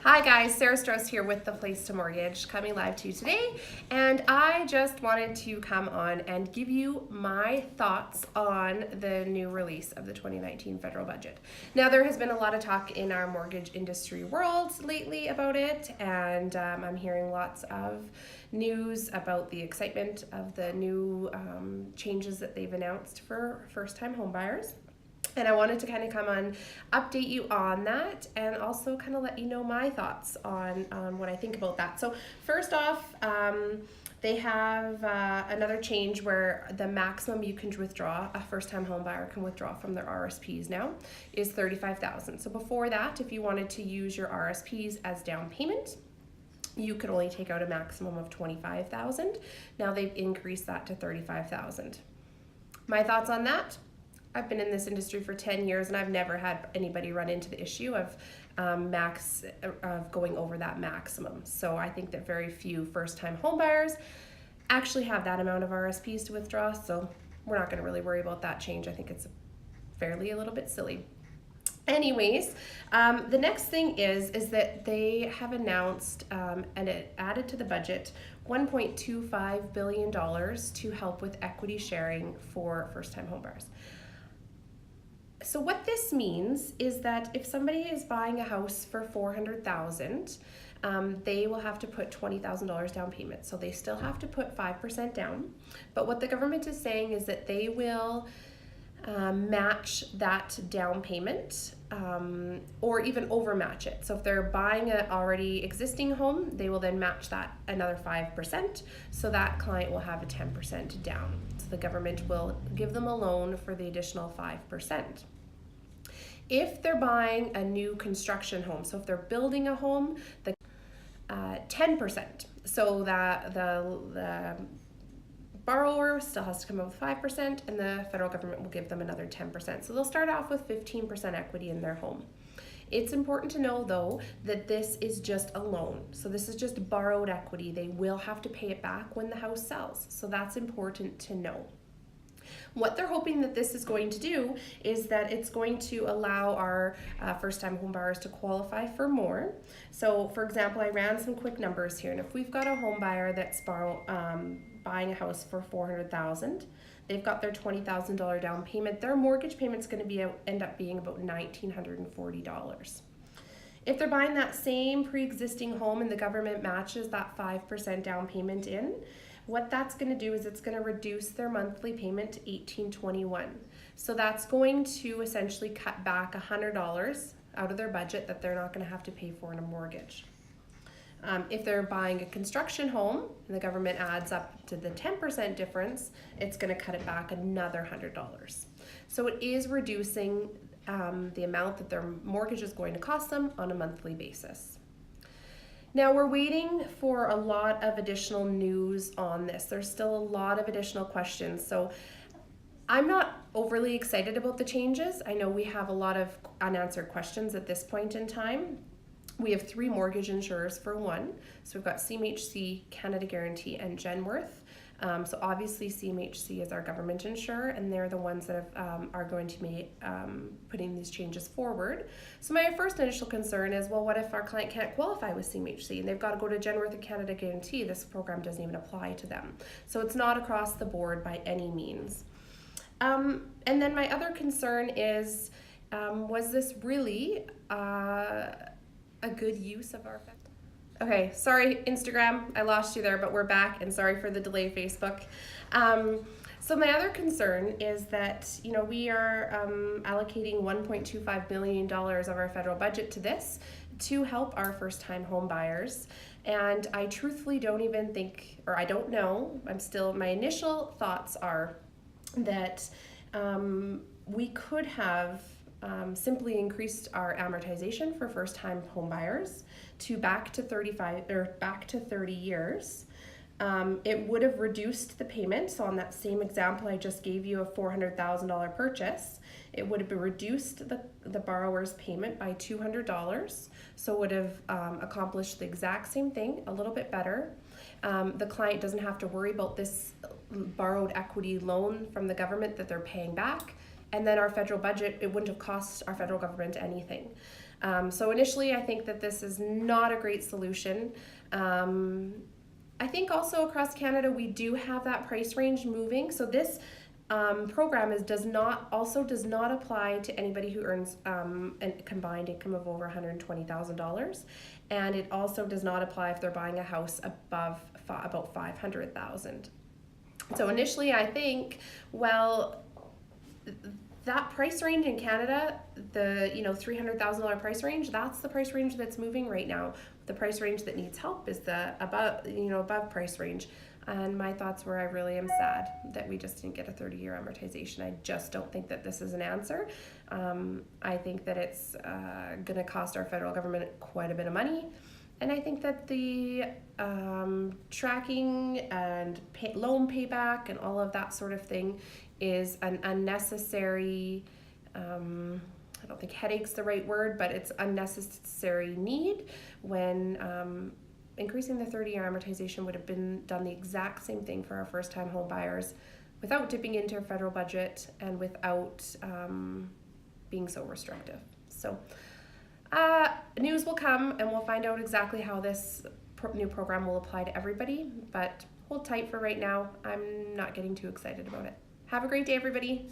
Hi guys, Sarah Strauss here with The Place to Mortgage, coming live to you today, and I just wanted to come on and give you my thoughts on the new release of the 2019 federal budget. Now, there has been a lot of talk in our mortgage industry world lately about it, and I'm hearing lots of news about the excitement of the new changes that they've announced for first-time homebuyers. And I wanted to kind of come on, update you on that, and also kind of let you know my thoughts on what I think about that. So first off, they have another change where the maximum you can withdraw, a first-time home buyer can withdraw from their RSPs now, is $35,000. So before that, if you wanted to use your RSPs as down payment, you could only take out a maximum of $25,000. Now they've increased that to $35,000. My thoughts on that? I've been in this industry for 10 years and I've never had anybody run into the issue of going over that maximum. So I think that very few first-time home buyers actually have that amount of RSPs to withdraw, so we're not going to really worry about that change. I think it's fairly a little bit silly. Anyways, the next thing is that they have announced and it added to the budget $1.25 billion to help with equity sharing for first-time home buyers. So what this means is that if somebody is buying a house for $400,000, they will have to put $20,000 down payment. So they still have to put 5% down. But what the government is saying is that they will match that down payment or even overmatch it. So if they're buying an already existing home, they will then match that another 5%. So that client will have a 10% down. So the government will give them a loan for the additional 5%. If they're buying a new construction home, so if they're building a home, the 10%, so that the borrower still has to come up with 5% and the federal government will give them another 10%. So they'll start off with 15% equity in their home. It's important to know though that this is just a loan. So this is just borrowed equity. They will have to pay it back when the house sells. So that's important to know. What they're hoping that this is going to do is that it's going to allow our first-time home buyers to qualify for more. So for example, I ran some quick numbers here, and if we've got a home buyer that's buying a house for $400,000, they've got their $20,000 down payment, their mortgage payment's going to end up being about $1,940. If they're buying that same pre-existing home and the government matches that 5% down payment in, what that's going to do is it's going to reduce their monthly payment to $1,821. So that's going to essentially cut back $100 out of their budget that they're not going to have to pay for in a mortgage. If they're buying a construction home and the government adds up to the 10% difference, it's going to cut it back another $100. So it is reducing the amount that their mortgage is going to cost them on a monthly basis. Now we're waiting for a lot of additional news on this. There's still a lot of additional questions. So I'm not overly excited about the changes. I know we have a lot of unanswered questions at this point in time. We have 3 mortgage insurers for one. So we've got CMHC, Canada Guarantee, and Genworth. So obviously CMHC is our government insurer, and they're the ones that are going to be putting these changes forward. So my first initial concern is, well, what if our client can't qualify with CMHC and they've got to go to Genworth and Canada Guarantee? This program doesn't even apply to them. So it's not across the board by any means. And then my other concern is, was this really a good use of our funds? Okay, sorry Instagram, I lost you there, but we're back, and sorry for the delay, Facebook. So my other concern is that, we are allocating $1.25 billion of our federal budget to this to help our first-time home buyers. And I truthfully don't even think, or I don't know, my initial thoughts are that we could have simply increased our amortization for first-time home buyers to back to 30 years. It would have reduced the payment. So on that same example I just gave you, a $400,000 purchase, it would have reduced the borrower's payment by $200. So it would have accomplished the exact same thing, a little bit better. The client doesn't have to worry about this borrowed equity loan from the government that they're paying back. And then our federal budget, it wouldn't have cost our federal government anything. So initially, I think that this is not a great solution. I think also across Canada, we do have that price range moving. So this program does not apply to anybody who earns a combined income of over $120,000, and it also does not apply if they're buying a house above about $500,000. So initially, I think, well, that price range in Canada, the $300,000 price range, that's the price range that's moving right now. The price range that needs help is the above price range. And my thoughts were, I really am sad that we just didn't get a 30-year amortization. I just don't think that this is an answer. I think that it's going to cost our federal government quite a bit of money. And I think that the tracking and loan payback and all of that sort of thing is an unnecessary, I don't think headache's the right word, but it's unnecessary need when increasing the 30-year amortization would have done the exact same thing for our first-time home buyers without dipping into our federal budget and without being so restrictive. So news will come and we'll find out exactly how this new program will apply to everybody, but hold tight for right now. I'm not getting too excited about it. Have a great day, everybody.